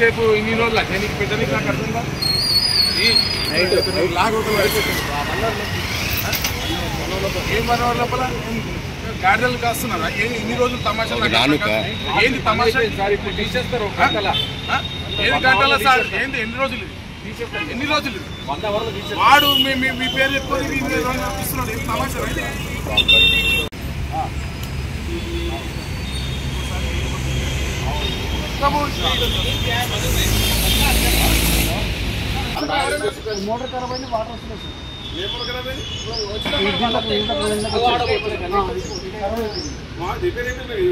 ఇంతసేపు ఇన్ని రోజులు నీకు పెట్టడానికి నాకు అర్థంగా ఏం మన లోపల గాడిదలు కాస్తున్నారా ఎన్ని రోజులు తమాషా ఏంది తమాషా తీసేస్తారు ఏది గంటల సార్ ఏంది ఎన్ని రోజులు వాడు మీ పేరు చెప్పుకొని ఇస్తున్నాడు ఏం తమాషా మోటార్ ఖరాబ్ అయింది వాటర్ వస్తుంది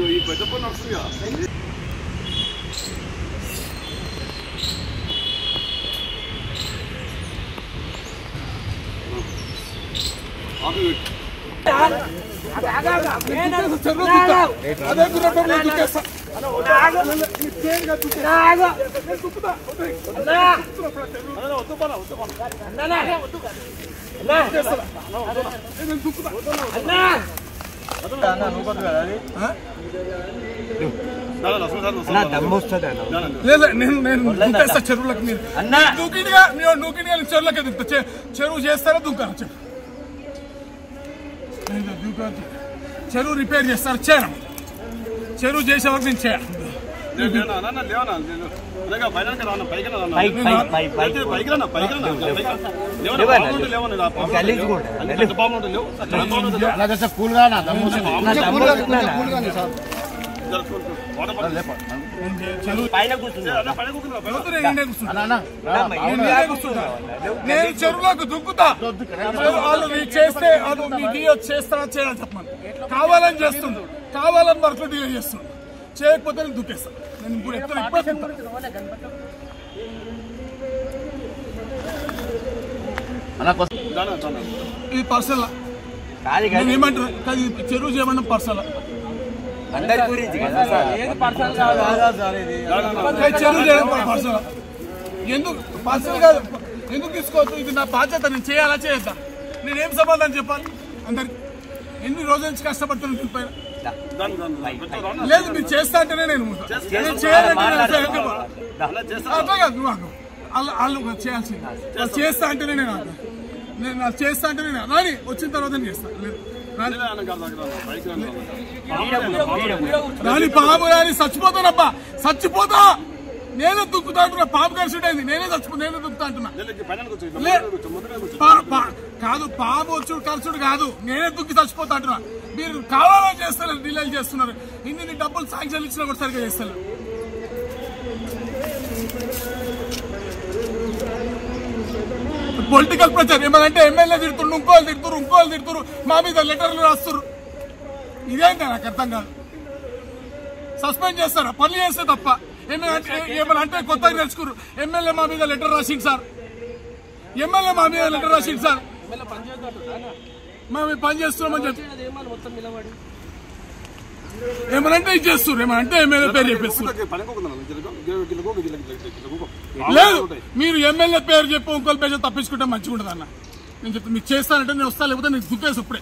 ఈ పెద్ద పని వస్తుంది కదా చెరువులకు మీరు చెరువులకి దిగుతా చెరువు చేస్తారా దుంకారా చెరువు రిపేర్ చేస్తారు చేయడం చెరువు చేసే వరకు నేను చేయాలి నేను చెరువులోకి దుక్కుతా వాళ్ళు చేస్తే అది మీ డిఓ చేస్తారా చేయాలని చెప్పమని కావాలని చేస్తుండ్రు కావాలని వర్క్ డిలే చేస్తుండ్రు చేయకపోతే నేను దుక్కేస్తాను నేను ఇప్పుడు ఇది పర్సనల్ ఏమంటారు చెరువు చేయమన్నా పర్సనల్ చెరువు చేయడం పర్సనల్ ఎందుకు పర్సనల్ కాదు ఎందుకు తీసుకోవచ్చు ఇది నా బాధ్యత నేను చేయాలా చేయొద్దా నేనేం సమాధానం చెప్పాలి అందరికి ఎన్ని రోజుల నుంచి కష్టపడుతున్నాను దీనిపైన లేదు మీరు చేస్తా అంటేనే నేను చేయాలంటే అట్లా కాదు వాళ్ళు చేయాల్సింది చేస్తా అంటేనే నేను చేస్తా అంటేనే రాని వచ్చిన తర్వాత నేను చేస్తాను రాని పాము రాని చచ్చిపోతానబ్బా చచ్చిపోతా నేనే దుక్కుతా అంటున్నా పాము కలిసి అయింది నేనే దుక్కుతా అంటున్నా కాదు పాము వచ్చుడు కలుసుడు కాదు నేనే దుక్కి చచ్చిపోతా అంటున్నా మీరు కావాలని చేస్తారు డిలే చేస్తున్నారు ఇన్ని డబ్బులు శాంక్షన్ ఇచ్చినా కూడా సరిగ్గా చేస్తారు పొలిటికల్ ప్రెషర్ ఏమంటే ఎమ్మెల్యే తిడుతున్నారు ఇంకోళ్ళు తిడుతున్నారు మా మీద లెటర్లు రాస్తున్నారు ఇదేంటి నాకు అర్థం కాదు సస్పెండ్ చేస్తారా పనులు చేస్తే తప్ప ఏమనంటే కొత్తగా నేర్చుకున్నారు ఎమ్మెల్యే మా మీద లెటర్ రాసింది సార్ మేము పని చేస్తున్నామని చెప్పి ఏమనంటే ఇది చేస్తున్నారు ఏమనంటే ఎమ్మెల్యే పేరు చెప్పేస్తున్నారు లేదు మీరు ఎమ్మెల్యే పేరు చెప్పి ఇంకోళ్ళ పేరు తప్పించుకుంటే మంచిగా ఉంటుంది అన్న నేను చెప్తాను మీకు చేస్తానంటే నేను వస్తా లేకపోతే నేను దుక్కేసి ఇప్పుడే